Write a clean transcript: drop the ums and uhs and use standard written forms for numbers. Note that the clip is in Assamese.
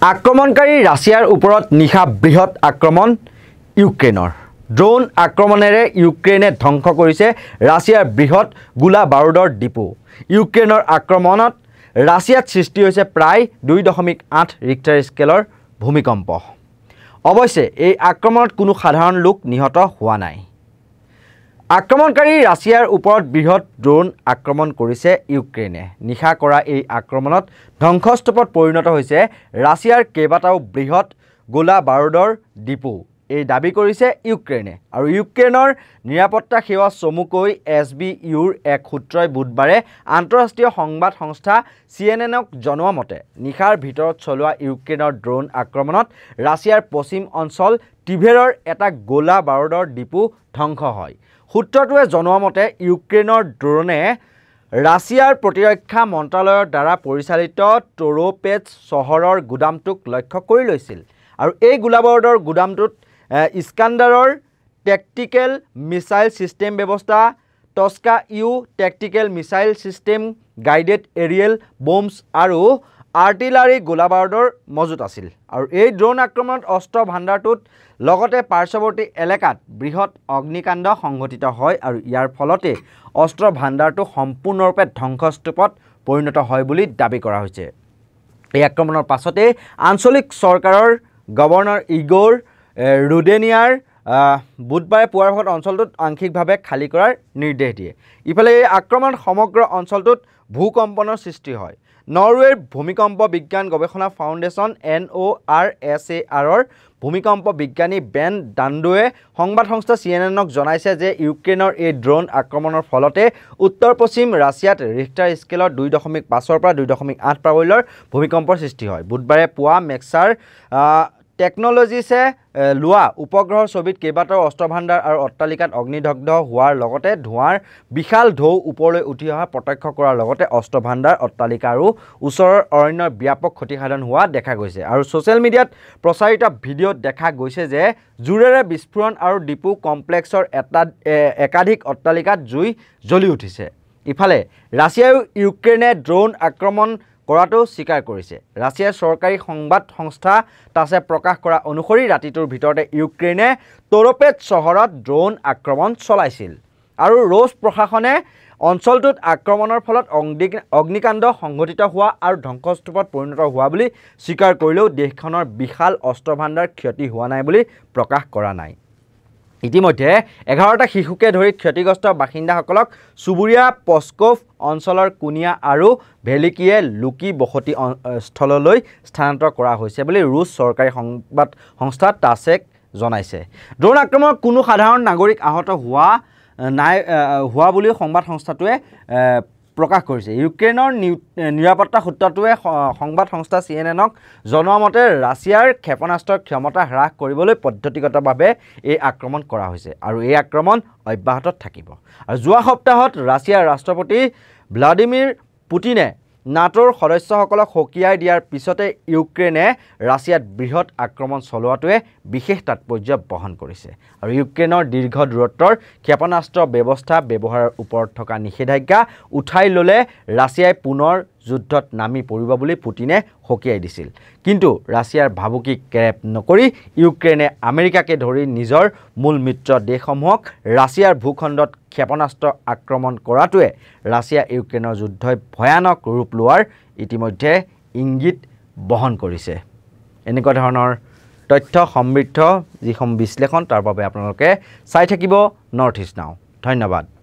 আক্ৰমণকাৰী ৰাছিয়াৰ ওপৰত নিশা বৃহৎ আক্ৰমণ ইউক্ৰেইনৰ ড্ৰোন আক্ৰমণেৰে ইউক্ৰেইনে ধ্বংস কৰিছে ৰাছিয়াৰ বৃহৎ গোলা বাৰুদৰ ডিপো ইউক্ৰেইনৰ আক্ৰমণত ৰাছিয়াত সৃষ্টি হৈছে প্ৰায় 2.8 ৰিক্টাৰ স্কেলৰ ভূমিকম্প অৱশ্যে এই আক্ৰমণত কোনো সাধাৰণ লোক নিহত হোৱা নাই আক্ৰমণকাৰী ৰাছিয়াৰ ওপৰত বৃহৎ ড্ৰোন আক্ৰমণ কৰিছে ইউক্ৰেইনে নিশা কৰা এই আক্ৰমণত ধ্বংসস্তূপত পৰিণত হৈছে ৰাছিয়াৰ কেইবাটাও বৃহৎ গোলা বাৰুদৰ ডিপো এই দাবী কৰিছে ইউক্ৰেইনে আৰু ইউক্ৰেইনৰ নিৰাপত্তা সেৱা চমুকৈ এছবিইউৰ এক সূত্ৰই বুধবাৰে আন্তঃৰাষ্ট্ৰীয় সংবাদ সংস্থা সিএনএনক জনোৱা মতে নিশাৰ ভিতৰত চলোৱা ইউক্ৰেইনৰ ড্ৰোন আক্ৰমণত ৰাছিয়াৰ পশ্চিম অঞ্চল টিভেৰৰ এটা গোলা বাৰুদৰ ডিপো ধ্বংস হয় সূত্ৰটোৱে জনোৱা মতে ইউক্ৰেইনৰ ড্ৰোনে ৰাছিয়াৰ প্ৰতিৰক্ষা মন্ত্ৰালয়ৰ দ্বাৰা পৰিচালিত টৰোপেচ চহৰৰ গুদামটোক লক্ষ্য কৰি লৈছিল আৰু এই গোলাবাৰুদৰ গুদামটোত ইস্কান্দাৰৰ টেকটিকেল মিসাইল সিস্টেম ব্যৱস্থা Tochka U tactical missile system guided aerial bombs আৰু আৰ্টিলাৰী গোলাবাৰুদৰ মজুত আছিল আৰু এই ড্ৰোন আক্ৰমণত অস্ত্ৰ ভাণ্ডাৰটোত লগতে পাৰ্শ্বৱৰ্তী এলেকাত বৃহৎ অগ্নিকাণ্ড সংঘটিত হয় আৰু ইয়াৰ ফলতে অস্ত্ৰ ভাণ্ডাৰটো সম্পূৰ্ণৰূপে ধ্বংসস্তূপত পৰিণত হয় বুলি দাবী কৰা হৈছে এই আক্ৰমণৰ পাছতে আঞ্চলিক চৰকাৰৰ গভৰ্ণৰ ইগোৰ ৰুডেনিয়াৰ বুধবাৰে পুৱাৰ ভাগত অঞ্চলটোত আংশিকভাৱে খালী কৰাৰ নিৰ্দেশ দিয়ে ইফালে এই আক্ৰমণত সমগ্ৰ অঞ্চলটোত ভূকম্পনৰ সৃষ্টি হয় নৰৱেৰ ভূমিকম্প বিজ্ঞান গৱেষণা ফাউণ্ডেশ্যন NORSARৰ ভূমিকম্প বিজ্ঞানী বেন ডাণ্ডোৱে সংবাদ সংস্থা সিএনএনক জনাইছে যে ইউক্ৰেইনৰ এই ড্ৰোন আক্ৰমণৰ ফলতে উত্তৰ পশ্চিম ৰাছিয়াত ৰিক্টাৰ স্কেলৰ 2.5 পৰা 2.8 প্ৰাবল্যৰ ভূমিকম্পৰ সৃষ্টি হয় বুধবাৰে পুৱা মেক্সাৰ টেকনলজিছে লোৱা উপগ্ৰহৰ ছবিত কেইবাটাও অস্ত্ৰ ভাণ্ডাৰ আৰু অট্টালিকাত অগ্নিদগ্ধ হোৱাৰ লগতে ধোঁৱাৰ বিশাল ঢৌ ওপৰলৈ উঠি অহা প্ৰত্যক্ষ কৰাৰ লগতে অস্ত্ৰ ভাণ্ডাৰ অট্টালিকা আৰু ওচৰৰ অৰণ্যৰ ব্যাপক ক্ষতিসাধন হোৱা দেখা গৈছে আৰু ছ'চিয়েল মিডিয়াত প্ৰচাৰিত ভিডিঅ'ত দেখা গৈছে যে জোৰেৰে বিস্ফোৰণ আৰু ডিপো কমপ্লেক্সৰ একাধিক অট্টালিকাত জুই জ্বলি উঠিছে ইফালে ৰাছিয়াই ইউক্ৰেইনে ড্ৰোন আক্ৰমণ কৰাটো স্বীকাৰ কৰিছে ৰাছিয়াৰ চৰকাৰী সংবাদ সংস্থা টাছে প্ৰকাশ কৰা অনুসৰি ৰাতিটোৰ ভিতৰতে ইউক্ৰেইনে টৰোপেচ চহৰত ড্ৰোন আক্ৰমণ চলাইছিল আৰু ৰুছ প্ৰশাসনে অঞ্চলটোত আক্ৰমণৰ ফলত অগ্নিকাণ্ড সংঘটিত হোৱা আৰু ধ্বংসস্তূপত পৰিণত হোৱা বুলি স্বীকাৰ কৰিলেও দেশখনৰ বিশাল অস্ত্ৰ ভাণ্ডাৰ ক্ষতি হোৱা নাই বুলি প্ৰকাশ কৰা নাই ইতিমধ্যে 11টা শিশুকে ধৰি ক্ষতিগ্ৰস্ত বাসিন্দাসকলক চুবুৰীয়া পস্কভ অঞ্চলৰ কুনিয়া আৰু ভেলিকিয়ে লুকি বসতি স্থললৈ স্থানান্তৰ কৰা হৈছে বুলি ৰুছ চৰকাৰী সংবাদ সংস্থা টাছেক জনাইছে ড্ৰোন আক্ৰমণত কোনো সাধাৰণ নাগৰিক আহত হোৱা বুলি সংবাদ সংস্থাটোৱে প্ৰকাশ কৰিছে ইউক্ৰেইনৰ নিৰাপত্তা সূত্ৰটোৱে সংবাদ সংস্থা সিএনএনক জনোৱা মতে ৰাছিয়াৰ ক্ষেপণাস্ত্ৰৰ ক্ষমতা হ্ৰাস কৰিবলৈ পদ্ধতিগতভাৱে এই আক্ৰমণ কৰা হৈছে আৰু এই আক্ৰমণ অব্যাহত থাকিব আৰু যোৱা সপ্তাহত ৰাছিয়াৰ ৰাষ্ট্ৰপতি ভ্লাদিমিৰ পুটিনে নাটোৰ সদস্যসকলক সকীয়াই দিয়াৰ পিছতে ইউক্ৰেইনে ৰাছিয়াত বৃহৎ আক্ৰমণ চলোৱাটোৱে বিশেষ তাৎপৰ্য বহন কৰিছে আৰু ইউক্ৰেইনৰ দীৰ্ঘ দূৰত্বৰ ক্ষেপণাস্ত্ৰ ব্যৱস্থা ব্যৱহাৰৰ ওপৰত থকা নিষেধাজ্ঞা উঠাই ল'লে ৰাছিয়াই পুনৰ যুদ্ধত নামি পৰিব বুলি পুটিনে সকীয়াই দিছিল কিন্তু ৰাছিয়াৰ ভাবুকি কেৰেপ নকৰি ইউক্ৰেইনে আমেৰিকাকে ধৰি নিজৰ মূল মিত্ৰ দেশসমূহক ৰাছিয়াৰ ভূখণ্ডত ক্ষেপণাস্ত্ৰ আক্ৰমণ কৰাটোৱে ৰাছিয়া ইউক্ৰেইনৰ যুদ্ধই ভয়ানক ৰূপ লোৱাৰ ইতিমধ্যে ইংগিত বহন কৰিছে এনেকুৱা ধৰণৰ তথ্য সমৃদ্ধ যিসমূহ বিশ্লেষণ তাৰ বাবে আপোনালোকে চাই থাকিব নৰ্থ ইষ্ট নাও ধন্যবাদ